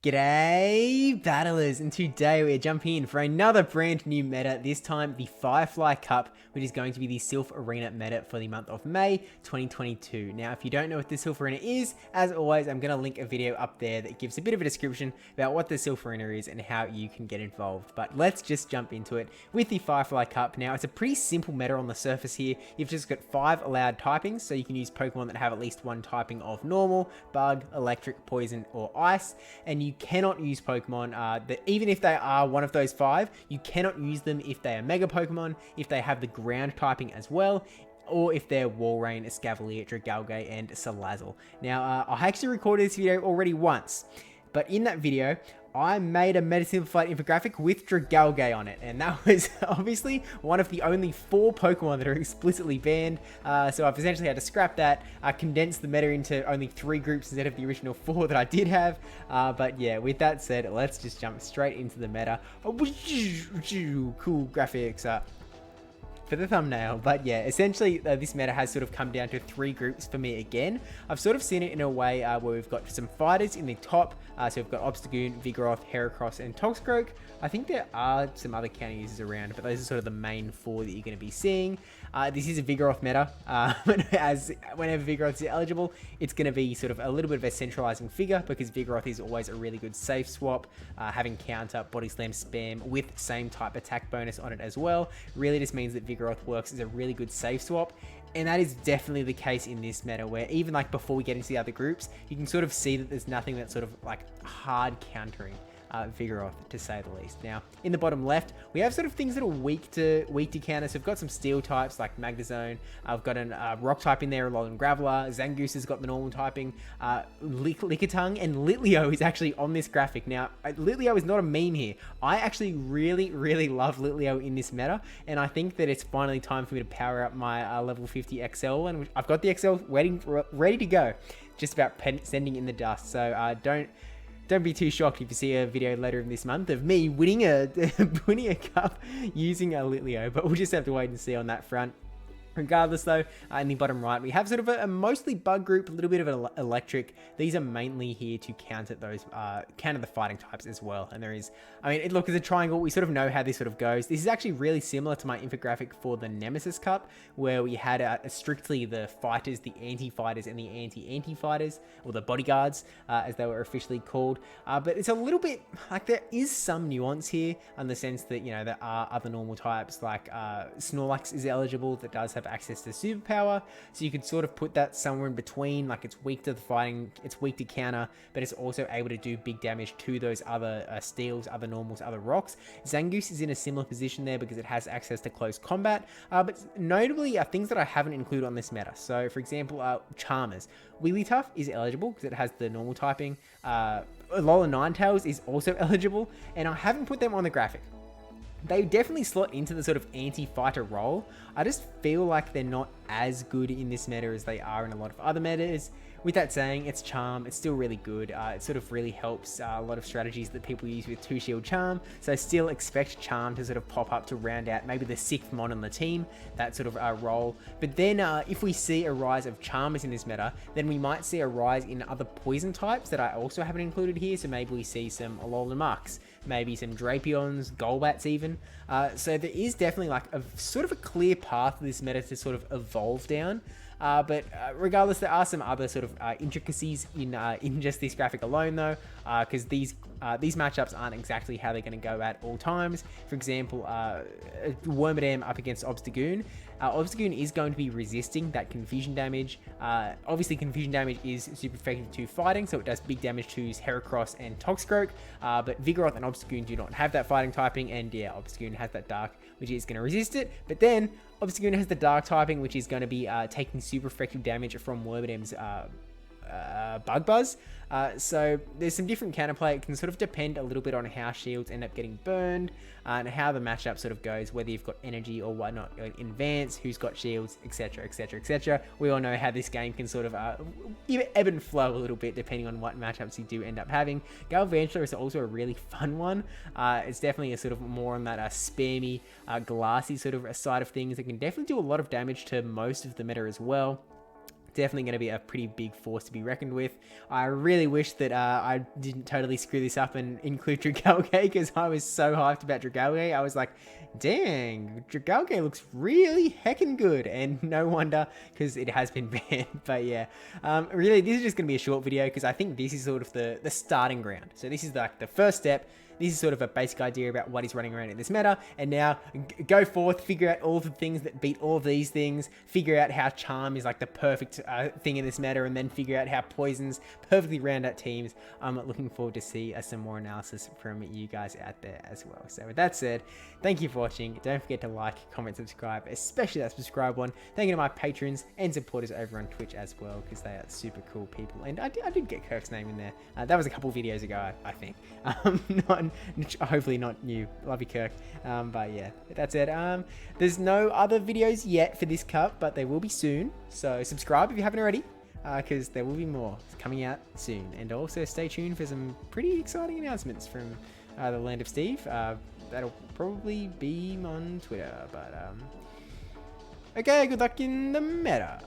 G'day battlers, and today we're jumping in for another brand new meta, this time the Firefly Cup, which is going to be the Silph Arena meta for the month of May 2022. Now if you don't know what the Silph Arena is, as always I'm going to link a video up there that gives a bit of a description about what the Silph Arena is and how you can get involved. But let's just jump into it with the Firefly Cup. Now it's a pretty simple meta on the surface here. You've just got 5 allowed typings, so you can use Pokemon that have at least one typing of normal, bug, electric, poison or ice, and you cannot use Pokemon that even if they are one of those 5, you cannot use them if they are Mega Pokemon, if they have the ground typing as well, or if they're Walrein, Escavalier, Dragalge, and Salazzle. Now, I actually recorded this video already once, but in that video, I made a Simplified infographic with Dragalge on it, and that was obviously one of the only 4 Pokemon that are explicitly banned, so I've essentially had to scrap that, condense the meta into only 3 groups instead of the original 4 that I did have, but yeah, with that said, let's just jump straight into the meta. Cool graphics, for the thumbnail. But yeah, essentially this meta has sort of come down to 3 groups for me again. I've sort of seen it in a way where we've got some fighters in the top, so we've got Obstagoon, Vigoroth, Heracross, and Toxicroak. I think there are some other counter users around, but those are sort of the main 4 that you're going to be seeing. This is a Vigoroth meta, as whenever Vigoroth is eligible, it's going to be sort of a little bit of a centralizing figure, because Vigoroth is always a really good safe swap, having counter, body slam, spam with same type attack bonus on it as well. Really just means that Vigoroth works as a really good safe swap, and that is definitely the case in this meta, where even like before we get into the other groups, you can sort of see that there's nothing that's sort of like hard countering Vigoroth, to say the least. Now, in the bottom left, we have sort of things that are weak to counter. So we've got some steel types like Magnezone. I've got a rock type in there, Alolan Graveler. Zangoose has got the normal typing. Lickitung and Litleo is actually on this graphic. Now, Litleo is not a meme here. I actually really love Litleo in this meta, and I think that it's finally time for me to power up my level 50 XL, and I've got the XL ready to go, just about sending in the dust. So don't be too shocked if you see a video later in this month of me winning a cup using a Litleo, but we'll just have to wait and see on that front. Regardless though, in the bottom right, we have sort of a mostly bug group, a little bit of an electric. These are mainly here to counter those, counter the fighting types as well. And there is, I mean, look, as a triangle, we sort of know how this sort of goes. This is actually really similar to my infographic for the Nemesis Cup, where we had strictly the fighters, the anti-fighters, and the anti-anti-fighters, or the bodyguards, as they were officially called. But it's a little bit, like, there is some nuance here, in the sense that, you know, there are other normal types, like Snorlax is eligible, that does have access to superpower, so you could sort of put that somewhere in between. Like, it's weak to the fighting, it's weak to counter, but it's also able to do big damage to those other steels, other normals, other rocks. Zangoose is in a similar position there because it has access to close combat, but notably things that I haven't included on this meta. So for example, Charmers. Wigglytuff is eligible because it has the normal typing. Alola Ninetales is also eligible, and I haven't put them on the graphic. They definitely slot into the sort of anti-fighter role. I just feel like they're not as good in this meta as they are in a lot of other metas. With that saying, it's Charm, it's still really good. It sort of really helps a lot of strategies that people use with 2-shield Charm. So still expect Charm to sort of pop up to round out maybe the 6th mon on the team, that sort of role. But then if we see a rise of Charmers in this meta, then we might see a rise in other poison types that I also haven't included here. So maybe we see some Alolan Mucks, maybe some Drapions, Golbats even. So there is definitely like a sort of a clear path for this meta to sort of evolve down. But regardless, there are some other sort of intricacies in just this graphic alone, though, because these matchups aren't exactly how they're going to go at all times. For example, Wormadam up against Obstagoon. Obstagoon is going to be resisting that confusion damage. Obviously, confusion damage is super effective to fighting, so it does big damage to Heracross and Toxicroak. But Vigoroth and Obstagoon do not have that fighting typing, and yeah, Obstagoon has that dark, which is going to resist it. But then Obstagoon has the dark typing, which is going to be taking super effective damage from Wormadam's Bug Buzz. So there's some different counterplay. It can sort of depend a little bit on how shields end up getting burned, and how the matchup sort of goes, whether you've got energy or whatnot in advance, who's got shields, etc, etc, etc. We all know how this game can sort of ebb and flow a little bit depending on what matchups you do end up having. Galvantula is also a really fun one. It's definitely a sort of more on that spammy, glassy sort of side of things. It can definitely do a lot of damage to most of the meta as well. definitely going to be a pretty big force to be reckoned with. I really wish that I didn't totally screw this up and include Dragalge, because I was so hyped about Dragalge. I was like, dang, Dragalge looks really heckin' good, and no wonder, because it has been banned. But yeah, really, this is just going to be a short video, because I think this is sort of the starting ground. So this is like the first step. This is sort of a basic idea about what is running around in this meta, and now go forth, figure out all the things that beat all of these things, figure out how Charm is like the perfect thing in this meta, and then figure out how Poisons perfectly round out teams. I'm looking forward to see some more analysis from you guys out there as well. So with that said, thank you for watching. Don't forget to like, comment, subscribe, especially that subscribe one. Thank you to my patrons and supporters over on Twitch as well, because they are super cool people. And I did get Kirk's name in there. That was a couple videos ago, I think. Hopefully not new. Love you, Kirk. But yeah, that's it. There's no other videos yet for this cup, but they will be soon. So subscribe if you haven't already, because there will be more coming out soon. And also stay tuned for some pretty exciting announcements from the Land of Steve. That'll probably be on Twitter. But okay, good luck in the meta.